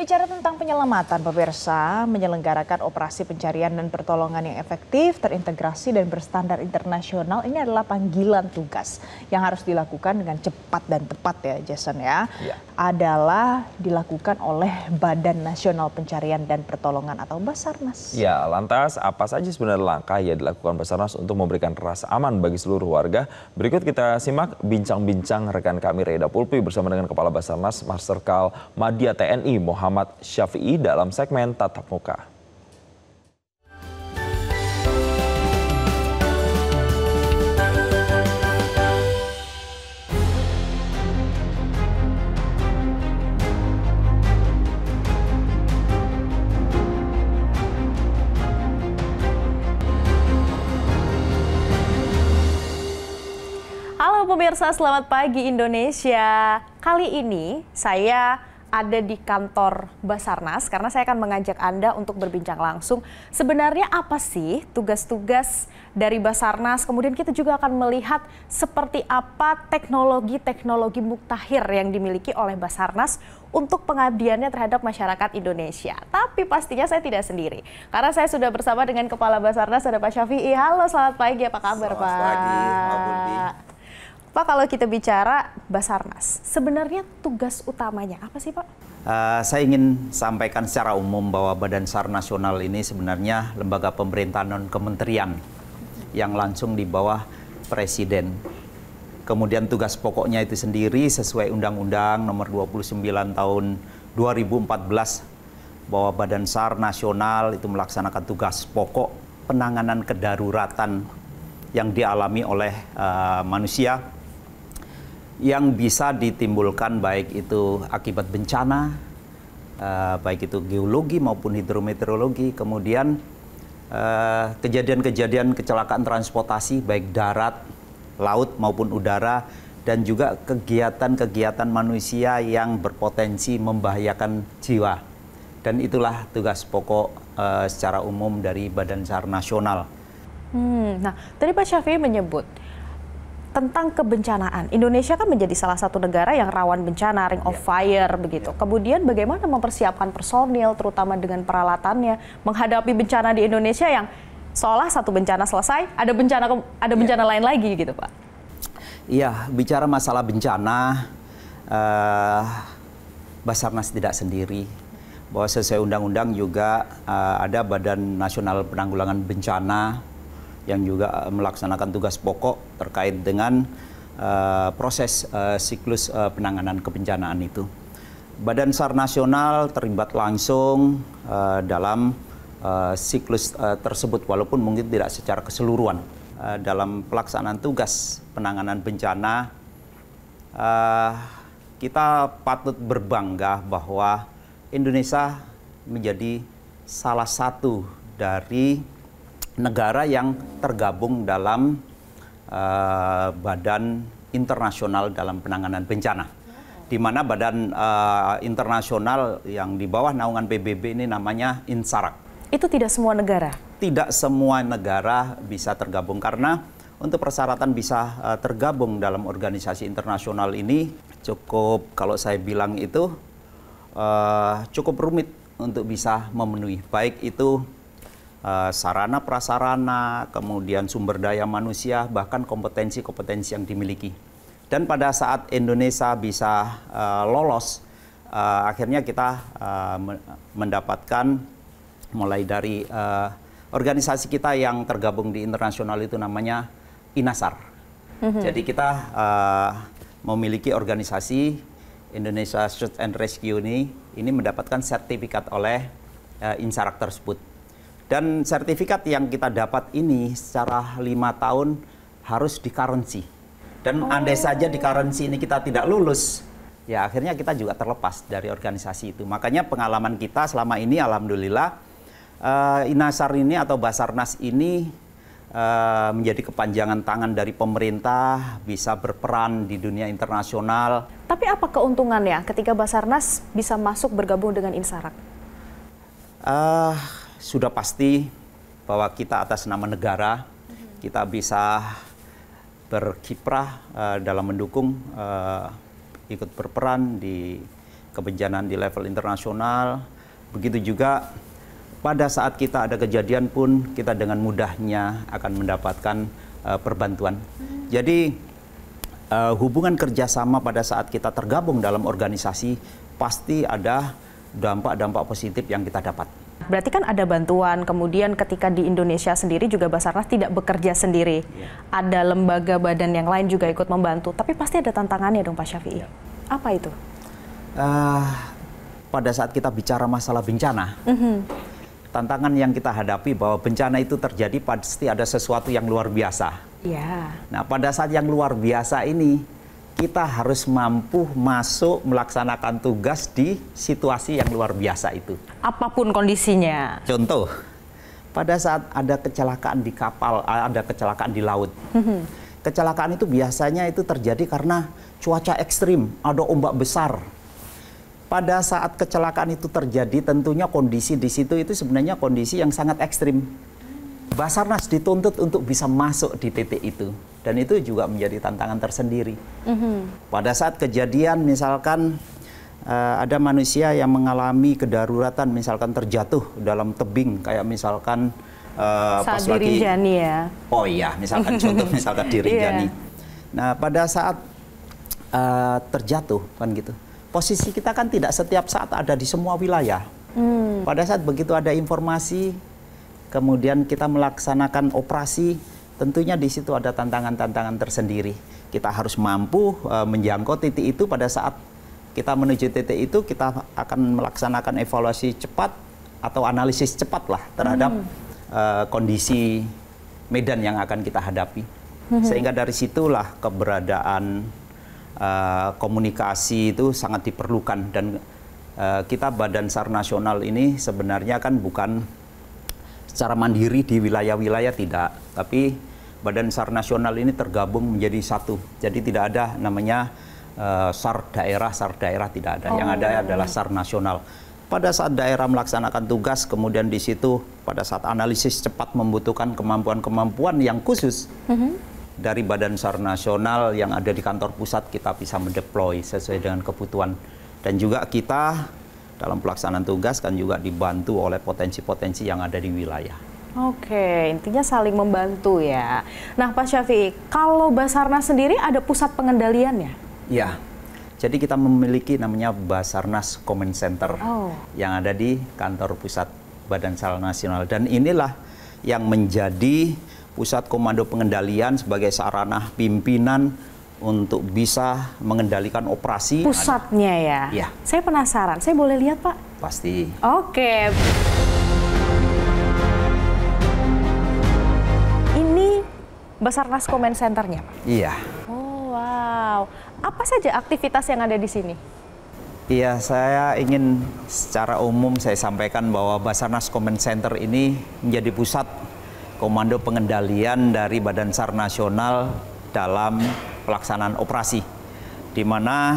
Bicara tentang penyelamatan, pemirsa, menyelenggarakan operasi pencarian dan pertolongan yang efektif, terintegrasi dan berstandar internasional ini adalah panggilan tugas yang harus dilakukan dengan cepat dan tepat ya, Jason ya. Adalah dilakukan oleh Badan Nasional Pencarian dan Pertolongan atau Basarnas. Ya, lantas apa saja sebenarnya langkah yang dilakukan Basarnas untuk memberikan rasa aman bagi seluruh warga? Berikut kita simak bincang-bincang rekan kami Reda Pulpi bersama dengan Kepala Basarnas Marsikal Madya TNI Muhammad Syafi'i dalam segmen Tatap Muka. Halo pemirsa, selamat pagi Indonesia. Kali ini saya ada di kantor Basarnas karena saya akan mengajak Anda untuk berbincang langsung. Sebenarnya apa sih tugas-tugas dari Basarnas? Kemudian kita juga akan melihat seperti apa teknologi-teknologi mutakhir yang dimiliki oleh Basarnas untuk pengabdiannya terhadap masyarakat Indonesia. Tapi pastinya saya tidak sendiri, karena saya sudah bersama dengan Kepala Basarnas, ada Pak Syafi'i. Halo, selamat pagi, apa kabar Pak? Selamat pagi, Mbak Bulbi. Pak, kalau kita bicara Basarnas, sebenarnya tugas utamanya apa sih Pak? Saya ingin sampaikan secara umum bahwa Badan SAR Nasional ini sebenarnya lembaga pemerintahan non-kementerian yang langsung di bawah Presiden. Kemudian tugas pokoknya itu sendiri sesuai Undang-Undang Nomor 29 Tahun 2014 bahwa Badan SAR Nasional itu melaksanakan tugas pokok penanganan kedaruratan yang dialami oleh manusia yang bisa ditimbulkan baik itu akibat bencana, baik itu geologi maupun hidrometeorologi, kemudian kejadian-kejadian kecelakaan transportasi baik darat, laut maupun udara, dan juga kegiatan-kegiatan manusia yang berpotensi membahayakan jiwa. Dan itulah tugas pokok secara umum dari Badan SAR Nasional. Nah, tadi Pak Syafi'i menyebut tentang kebencanaan. Indonesia kan menjadi salah satu negara yang rawan bencana, ring of fire begitu. Kemudian bagaimana mempersiapkan personil, terutama dengan peralatannya, menghadapi bencana di Indonesia yang seolah satu bencana selesai, ada bencana lain lagi gitu Pak. Iya, bicara masalah bencana, Basarnas tidak sendiri. Bahwa sesuai undang-undang juga ada Badan Nasional Penanggulangan Bencana yang juga melaksanakan tugas pokok terkait dengan proses siklus penanganan kebencanaan itu. Badan SAR Nasional terlibat langsung dalam siklus tersebut, walaupun mungkin tidak secara keseluruhan. Dalam pelaksanaan tugas penanganan bencana, kita patut berbangga bahwa Indonesia menjadi salah satu dari negara yang tergabung dalam badan internasional dalam penanganan bencana, di mana badan internasional yang di bawah naungan PBB ini namanya INSARAG. Itu tidak semua negara? Tidak semua negara bisa tergabung, karena untuk persyaratan bisa tergabung dalam organisasi internasional ini cukup, kalau saya bilang itu cukup rumit untuk bisa memenuhi, baik itu sarana prasarana, kemudian sumber daya manusia, bahkan kompetensi-kompetensi yang dimiliki. Dan pada saat Indonesia bisa lolos, akhirnya kita mendapatkan mulai dari organisasi kita yang tergabung di internasional itu namanya INASAR. Jadi kita memiliki organisasi Indonesia Search and Rescue ini mendapatkan sertifikat oleh INSARAG tersebut. Dan sertifikat yang kita dapat ini secara 5 tahun harus di-currency. Dan andai saja di-currency ini kita tidak lulus, ya akhirnya kita juga terlepas dari organisasi itu. Makanya pengalaman kita selama ini alhamdulillah, INASAR ini atau Basarnas ini menjadi kepanjangan tangan dari pemerintah, bisa berperan di dunia internasional. Tapi apa keuntungannya ketika Basarnas bisa masuk bergabung dengan INSARAG? Sudah pasti bahwa kita atas nama negara, kita bisa berkiprah dalam mendukung, ikut berperan di kebencanaan di level internasional. Begitu juga pada saat kita ada kejadian pun kita dengan mudahnya akan mendapatkan perbantuan. Jadi hubungan kerjasama pada saat kita tergabung dalam organisasi pasti ada dampak-dampak positif yang kita dapat. Berarti kan ada bantuan, kemudian ketika di Indonesia sendiri juga Basarnas tidak bekerja sendiri. Ada lembaga badan yang lain juga ikut membantu, tapi pasti ada tantangannya dong Pak Syafi'i. Apa itu? Pada saat kita bicara masalah bencana, tantangan yang kita hadapi bahwa bencana itu terjadi pasti ada sesuatu yang luar biasa. Nah, pada saat yang luar biasa ini, kita harus mampu masuk melaksanakan tugas di situasi yang luar biasa itu. Apapun kondisinya. Contoh, pada saat ada kecelakaan di kapal, ada kecelakaan di laut. Kecelakaan itu biasanya itu terjadi karena cuaca ekstrim, ada ombak besar. Pada saat kecelakaan itu terjadi, tentunya kondisi di situ itu sebenarnya kondisi yang sangat ekstrim. Basarnas dituntut untuk bisa masuk di titik itu. Dan itu juga menjadi tantangan tersendiri. Pada saat kejadian misalkan ada manusia yang mengalami kedaruratan, misalkan terjatuh dalam tebing, kayak misalkan saat di Rinjani ya. Oh iya, misalkan contoh misalkan di Rinjani. Nah, pada saat terjatuh kan gitu. Posisi kita kan tidak setiap saat ada di semua wilayah. Pada saat begitu ada informasi, kemudian kita melaksanakan operasi, tentunya di situ ada tantangan-tantangan tersendiri. Kita harus mampu menjangkau titik itu. Pada saat kita menuju titik itu, kita akan melaksanakan evaluasi cepat atau analisis cepat lah terhadap kondisi medan yang akan kita hadapi. Sehingga dari situlah keberadaan komunikasi itu sangat diperlukan. Dan kita Badan SAR Nasional ini sebenarnya kan bukan secara mandiri di wilayah-wilayah, tidak. Tapi Badan SAR Nasional ini tergabung menjadi satu. Jadi tidak ada namanya SAR daerah tidak ada. Yang ada adalah SAR Nasional. Pada saat daerah melaksanakan tugas, kemudian di situ pada saat analisis cepat membutuhkan kemampuan-kemampuan yang khusus. Dari Badan SAR Nasional yang ada di kantor pusat, kita bisa mendeploy sesuai dengan kebutuhan. Dan juga kita dalam pelaksanaan tugas kan juga dibantu oleh potensi-potensi yang ada di wilayah. Oke, intinya saling membantu ya. Nah Pak Syafi'i, kalau Basarnas sendiri ada pusat pengendaliannya? Ya, jadi kita memiliki namanya Basarnas Command Center yang ada di kantor pusat Badan SAR Nasional. Dan inilah yang menjadi pusat komando pengendalian sebagai sarana pimpinan untuk bisa mengendalikan operasi. Pusatnya ya? Ya. Saya penasaran, saya boleh lihat Pak? Pasti. Oke. Ini Basarnas Command Center-nya Pak? Iya. Oh wow. Apa saja aktivitas yang ada di sini? Iya, saya ingin secara umum saya sampaikan bahwa Basarnas Command Center ini menjadi pusat komando pengendalian dari Badan SAR Nasional dalam pelaksanaan operasi, di mana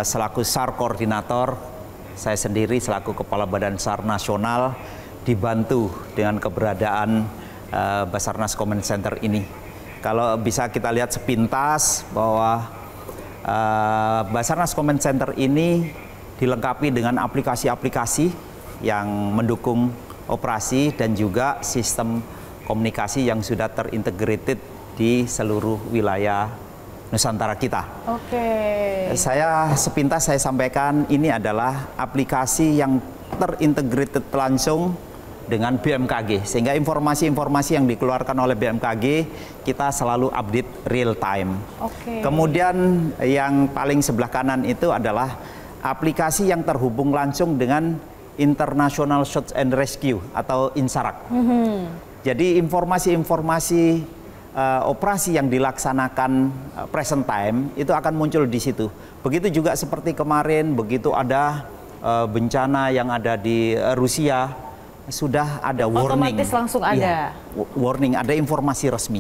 selaku SAR koordinator, saya sendiri selaku Kepala Badan SAR Nasional dibantu dengan keberadaan Basarnas Command Center ini. Kalau bisa kita lihat sepintas bahwa Basarnas Command Center ini dilengkapi dengan aplikasi-aplikasi yang mendukung operasi dan juga sistem komunikasi yang sudah terintegrated di seluruh wilayah Nusantara kita. Saya sepintas saya sampaikan, ini adalah aplikasi yang terintegrated langsung dengan BMKG, sehingga informasi-informasi yang dikeluarkan oleh BMKG kita selalu update real time. Kemudian yang paling sebelah kanan itu adalah aplikasi yang terhubung langsung dengan International Search and Rescue atau INSARAG. Jadi informasi-informasi operasi yang dilaksanakan present time itu akan muncul di situ. Begitu juga seperti kemarin, begitu ada bencana yang ada di Rusia, sudah ada warning. Otomatis langsung ada. Warning, ada informasi resmi.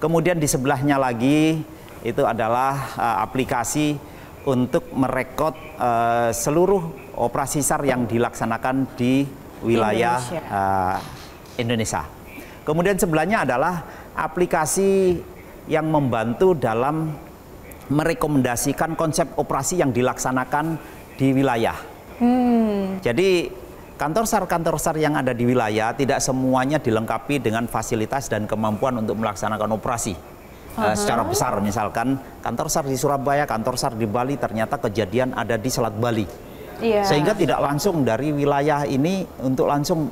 Kemudian di sebelahnya lagi itu adalah aplikasi untuk merekod seluruh operasi SAR yang dilaksanakan di wilayah Indonesia. Kemudian sebelahnya adalah aplikasi yang membantu dalam merekomendasikan konsep operasi yang dilaksanakan di wilayah. Jadi kantor SAR yang ada di wilayah tidak semuanya dilengkapi dengan fasilitas dan kemampuan untuk melaksanakan operasi. Secara besar, misalkan kantor SAR di Surabaya, kantor SAR di Bali, ternyata kejadian ada di Selat Bali. Sehingga tidak langsung dari wilayah ini untuk langsung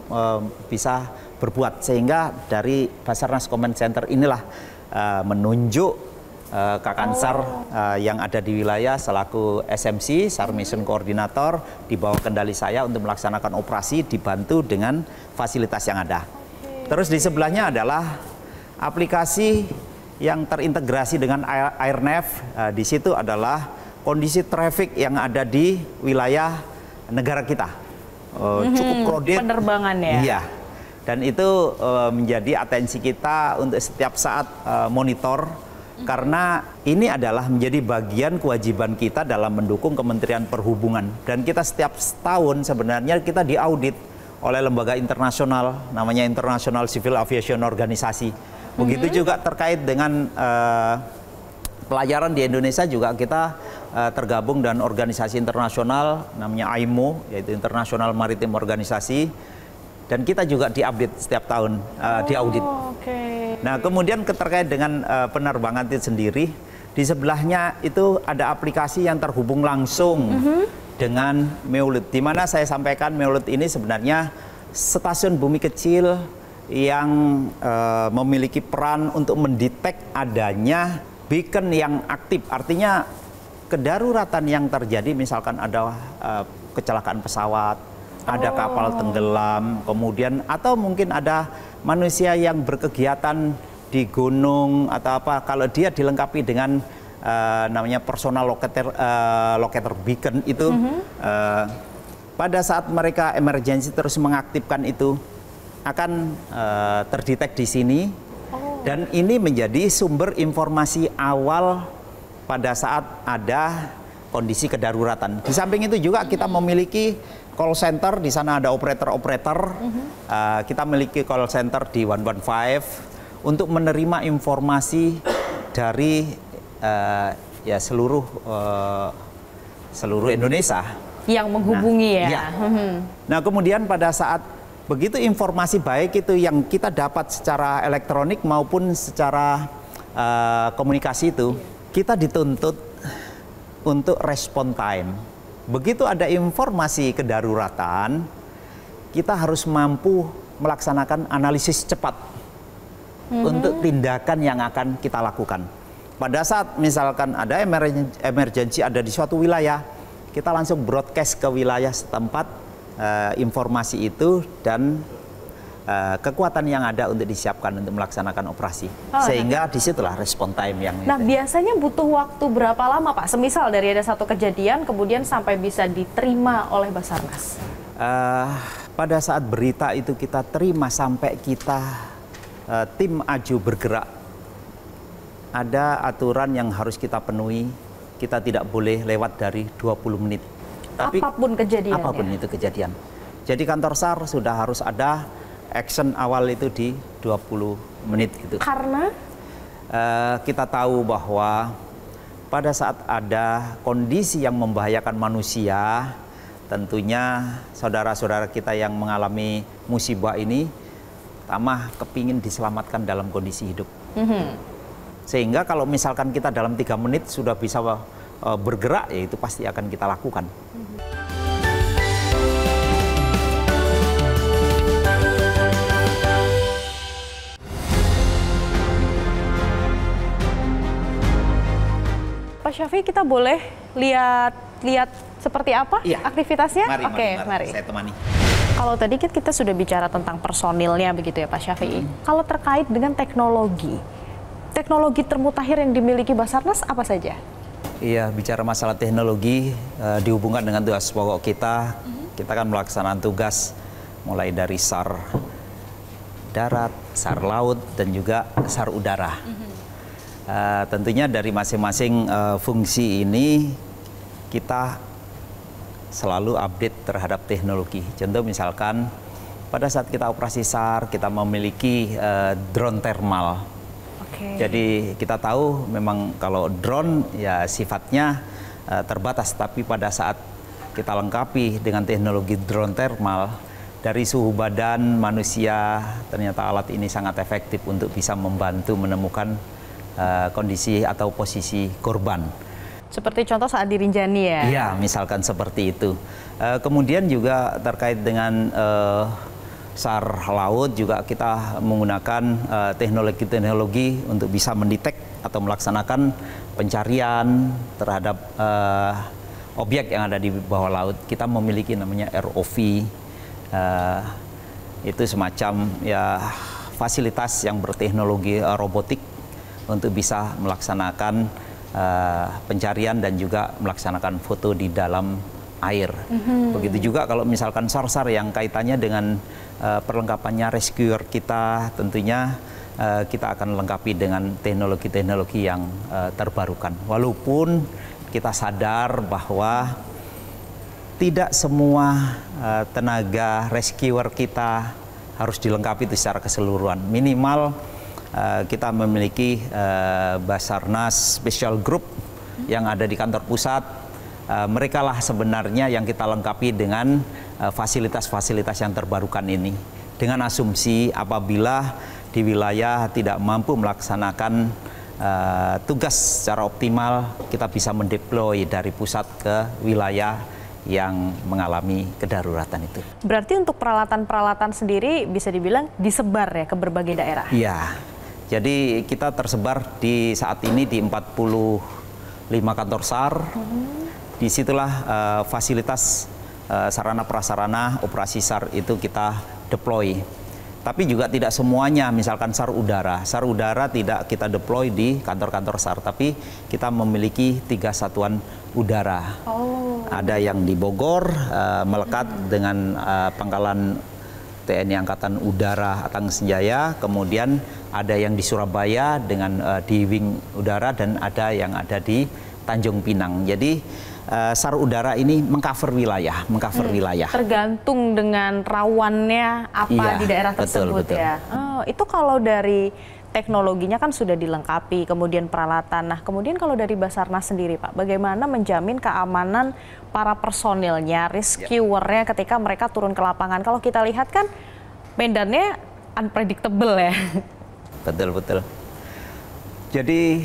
bisa berbuat. Sehingga dari Basarnas Command Center inilah menunjuk Kakansar yang ada di wilayah selaku SMC, SAR Mission Coordinator, di bawah kendali saya untuk melaksanakan operasi dibantu dengan fasilitas yang ada. Terus di sebelahnya adalah aplikasi yang terintegrasi dengan AirNav. Di situ adalah kondisi traffic yang ada di wilayah negara kita. Cukup crowded. Penerbangannya. Iya. Dan itu menjadi atensi kita untuk setiap saat monitor. Karena ini adalah menjadi bagian kewajiban kita dalam mendukung Kementerian Perhubungan. Dan kita setiap tahun sebenarnya kita diaudit oleh lembaga internasional, namanya International Civil Aviation Organization. Begitu juga terkait dengan pelayaran di Indonesia juga kita tergabung dengan organisasi internasional, namanya IMO, yaitu International Maritime Organization. Dan kita juga diupdate setiap tahun, diaudit. Nah, kemudian terkait dengan penerbangan itu sendiri, di sebelahnya itu ada aplikasi yang terhubung langsung dengan MEULUT. Di mana saya sampaikan MEULUT ini sebenarnya stasiun bumi kecil yang memiliki peran untuk mendetek adanya beacon yang aktif. Artinya kedaruratan yang terjadi, misalkan ada kecelakaan pesawat, ada kapal tenggelam, kemudian atau mungkin ada manusia yang berkegiatan di gunung atau apa, kalau dia dilengkapi dengan namanya personal locator beacon itu, pada saat mereka emergency terus mengaktifkan itu akan terdetek di sini, dan ini menjadi sumber informasi awal pada saat ada kondisi kedaruratan. Di samping itu juga kita memiliki call center, di sana ada operator-operator. Kita memiliki call center di 115 untuk menerima informasi dari ya seluruh Indonesia yang menghubungi ya. Nah, kemudian pada saat begitu informasi baik itu yang kita dapat secara elektronik maupun secara komunikasi itu, kita dituntut untuk respon time. Begitu ada informasi kedaruratan, kita harus mampu melaksanakan analisis cepat untuk tindakan yang akan kita lakukan. Pada saat misalkan ada emergency ada di suatu wilayah, kita langsung broadcast ke wilayah setempat informasi itu dan kekuatan yang ada untuk disiapkan untuk melaksanakan operasi. Sehingga disitulah respon time yang... Nah, biasanya butuh waktu berapa lama, Pak? Semisal dari ada satu kejadian, kemudian sampai bisa diterima oleh Basarnas? Pada saat berita itu kita terima sampai kita tim AJU bergerak, ada aturan yang harus kita penuhi. Kita tidak boleh lewat dari 20 menit. Tapi, apapun kejadiannya? Apapun itu kejadian. Jadi kantor SAR sudah harus ada action awal itu di 20 menit gitu. Karena? Kita tahu bahwa pada saat ada kondisi yang membahayakan manusia, tentunya saudara-saudara kita yang mengalami musibah ini, pertama kepingin diselamatkan dalam kondisi hidup. Sehingga kalau misalkan kita dalam 3 menit sudah bisa bergerak, ya itu pasti akan kita lakukan. Pak Syafi, kita boleh lihat seperti apa aktivitasnya? Mari. Saya temani. Kalau tadi kita sudah bicara tentang personilnya begitu ya Pak Syafi. Kalau terkait dengan teknologi termutakhir yang dimiliki Basarnas apa saja? Iya, bicara masalah teknologi dihubungkan dengan tugas pokok kita. Kita kan melaksanakan tugas mulai dari SAR darat, SAR laut, dan juga SAR udara. Tentunya dari masing-masing fungsi ini kita selalu update terhadap teknologi. Contoh misalkan pada saat kita operasi SAR, kita memiliki drone thermal. Jadi kita tahu memang kalau drone ya sifatnya terbatas, tapi pada saat kita lengkapi dengan teknologi drone thermal, dari suhu badan manusia ternyata alat ini sangat efektif untuk bisa membantu menemukan kondisi atau posisi korban. Seperti contoh saat dirinjani ya? Iya, misalkan seperti itu. Kemudian juga terkait dengan SAR laut juga kita menggunakan teknologi-teknologi untuk bisa mendetek atau melaksanakan pencarian terhadap objek yang ada di bawah laut. Kita memiliki namanya ROV, itu semacam ya fasilitas yang berteknologi robotik untuk bisa melaksanakan pencarian dan juga melaksanakan foto di dalam air. Begitu juga kalau misalkan SAR-SAR yang kaitannya dengan perlengkapannya rescuer kita, tentunya kita akan lengkapi dengan teknologi-teknologi yang terbarukan. Walaupun kita sadar bahwa tidak semua tenaga rescuer kita harus dilengkapi itu secara keseluruhan. Minimal kita memiliki Basarnas Special Group yang ada di kantor pusat. Mereka lah sebenarnya yang kita lengkapi dengan fasilitas-fasilitas yang terbarukan ini. Dengan asumsi apabila di wilayah tidak mampu melaksanakan tugas secara optimal, kita bisa mendeploy dari pusat ke wilayah yang mengalami kedaruratan itu. Berarti untuk peralatan-peralatan sendiri bisa dibilang disebar ya ke berbagai daerah? Iya, jadi kita tersebar di saat ini di 45 kantor SAR. Disitulah fasilitas sarana prasarana operasi SAR itu kita deploy. Tapi juga tidak semuanya, misalkan SAR udara. SAR udara tidak kita deploy di kantor-kantor SAR, tapi kita memiliki 3 satuan udara. Ada yang di Bogor, melekat dengan Pangkalan TNI Angkatan Udara Atang Senjaya, kemudian ada yang di Surabaya dengan di Wing Udara, dan ada yang ada di Tanjung Pinang. Jadi SAR udara ini mengcover wilayah, Tergantung dengan rawannya apa di daerah tersebut, betul. ya. Oh, itu kalau dari teknologinya kan sudah dilengkapi, kemudian peralatan. Nah, kemudian kalau dari Basarnas sendiri, Pak, bagaimana menjamin keamanan para personilnya, rescuernya ketika mereka turun ke lapangan? Kalau kita lihat kan medannya unpredictable ya. Betul. Jadi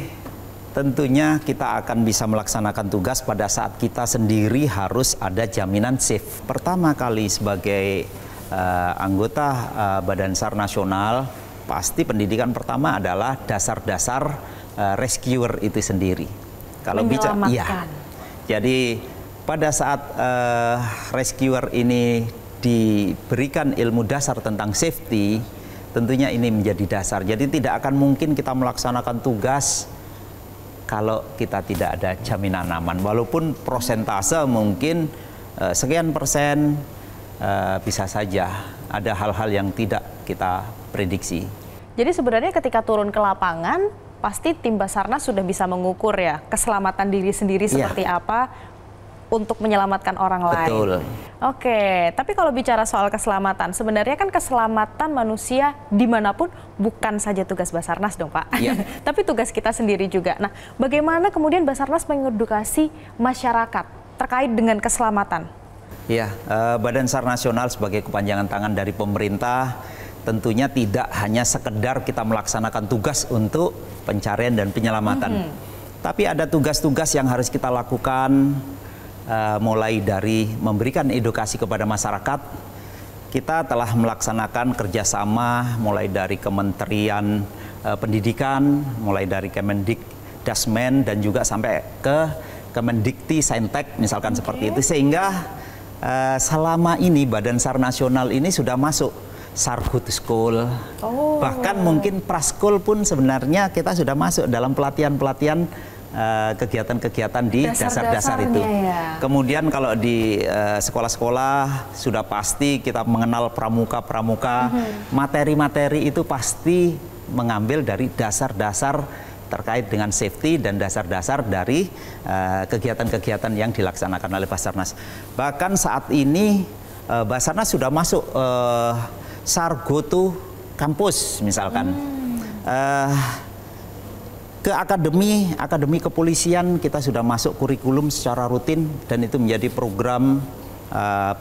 tentunya kita akan bisa melaksanakan tugas pada saat kita sendiri harus ada jaminan safe. Pertama kali sebagai anggota Badan SAR Nasional, pasti pendidikan pertama adalah dasar-dasar rescuer itu sendiri. Kalau bicara, iya. Jadi pada saat rescuer ini diberikan ilmu dasar tentang safety, tentunya ini menjadi dasar. Jadi tidak akan mungkin kita melaksanakan tugas kalau kita tidak ada jaminan aman. Walaupun prosentase mungkin sekian persen, bisa saja ada hal-hal yang tidak kita prediksi. Jadi sebenarnya ketika turun ke lapangan, pasti tim Basarnas sudah bisa mengukur ya keselamatan diri sendiri seperti apa untuk menyelamatkan orang lain. Betul. Oke, tapi kalau bicara soal keselamatan, sebenarnya kan keselamatan manusia dimanapun bukan saja tugas Basarnas dong, Pak. Iya. Tapi tugas kita sendiri juga. Nah, bagaimana kemudian Basarnas mengedukasi masyarakat terkait dengan keselamatan? Iya, Badan SAR Nasional sebagai kepanjangan tangan dari pemerintah tentunya tidak hanya sekedar kita melaksanakan tugas untuk pencarian dan penyelamatan. Tapi ada tugas-tugas yang harus kita lakukan, mulai dari memberikan edukasi kepada masyarakat. Kita telah melaksanakan kerjasama mulai dari Kementerian Pendidikan, mulai dari Kemendikdasmen, dan juga sampai ke Kemendikti Saintek misalkan seperti itu, sehingga selama ini Badan SAR Nasional ini sudah masuk SAR Good School, bahkan mungkin Praskul pun sebenarnya kita sudah masuk dalam pelatihan-pelatihan kegiatan-kegiatan di dasar-dasar itu. Ya. Kemudian kalau di sekolah-sekolah sudah pasti kita mengenal pramuka-pramuka, materi-materi itu pasti mengambil dari dasar-dasar terkait dengan safety dan dasar-dasar dari kegiatan-kegiatan yang dilaksanakan oleh Basarnas. Bahkan saat ini Basarnas sudah masuk SAR Go to Campus misalkan. ke akademi kepolisian kita sudah masuk kurikulum secara rutin dan itu menjadi program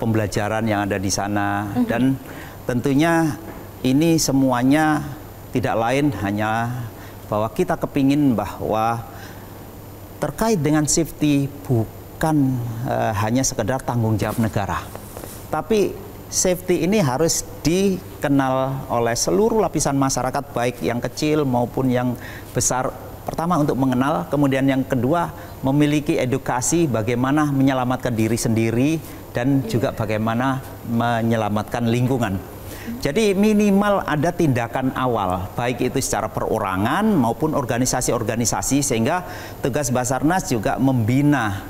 pembelajaran yang ada di sana. Dan tentunya ini semuanya tidak lain hanya bahwa kita kepingin bahwa terkait dengan safety bukan hanya sekedar tanggung jawab negara, tapi safety ini harus dikenal oleh seluruh lapisan masyarakat, baik yang kecil maupun yang besar. Pertama untuk mengenal, kemudian yang kedua memiliki edukasi bagaimana menyelamatkan diri sendiri dan juga bagaimana menyelamatkan lingkungan. Jadi minimal ada tindakan awal, baik itu secara perorangan maupun organisasi-organisasi, sehingga tugas Basarnas juga membina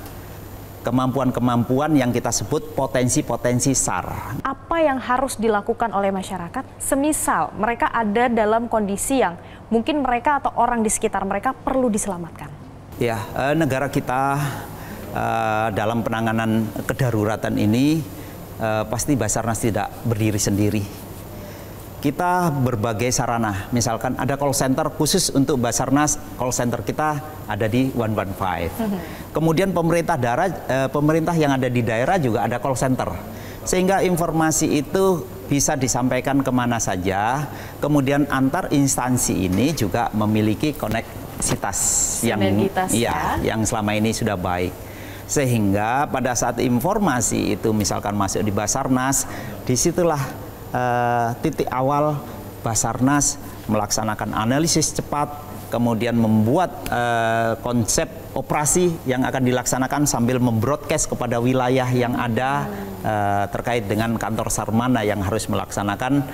kemampuan-kemampuan yang kita sebut potensi-potensi SAR. Apa yang harus dilakukan oleh masyarakat semisal mereka ada dalam kondisi yang mungkin mereka atau orang di sekitar mereka perlu diselamatkan? Ya, negara kita dalam penanganan kedaruratan ini pasti Basarnas tidak berdiri sendiri. Kita berbagai sarana, misalkan ada call center khusus untuk Basarnas, call center kita ada di 115. Kemudian pemerintah yang ada di daerah juga ada call center, sehingga informasi itu bisa disampaikan kemana saja. Kemudian antar instansi ini juga memiliki koneksitas yang selama ini sudah baik. Sehingga pada saat informasi itu misalkan masuk di Basarnas, disitulah titik awal Basarnas melaksanakan analisis cepat, kemudian membuat konsep operasi yang akan dilaksanakan sambil membroadcast kepada wilayah yang ada terkait dengan kantor SAR mana yang harus melaksanakan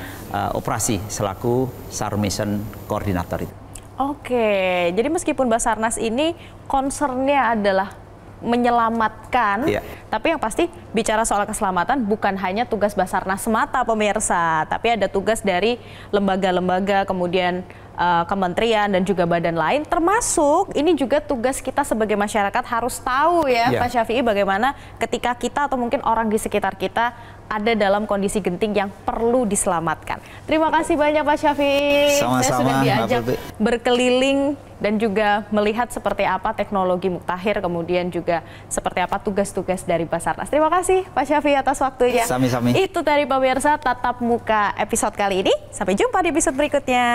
operasi selaku SAR Mission Coordinator itu. Oke, jadi meskipun Basarnas ini concernnya adalah menyelamatkan, tapi yang pasti bicara soal keselamatan bukan hanya tugas Basarnas semata pemirsa, tapi ada tugas dari lembaga-lembaga, kemudian kementerian dan juga badan lain, termasuk ini juga tugas kita sebagai masyarakat harus tahu ya Pak Syafi'i, bagaimana ketika kita atau mungkin orang di sekitar kita ada dalam kondisi genting yang perlu diselamatkan. Terima kasih banyak Pak Syafi'i. Saya sudah diajak berkeliling dan juga melihat seperti apa teknologi Muktahir, kemudian juga seperti apa tugas-tugas dari Basarnas. Terima kasih Pak Syafi'i atas waktunya. Sami-sami. Itu tadi pemirsa Tatap Muka episode kali ini. Sampai jumpa di episode berikutnya.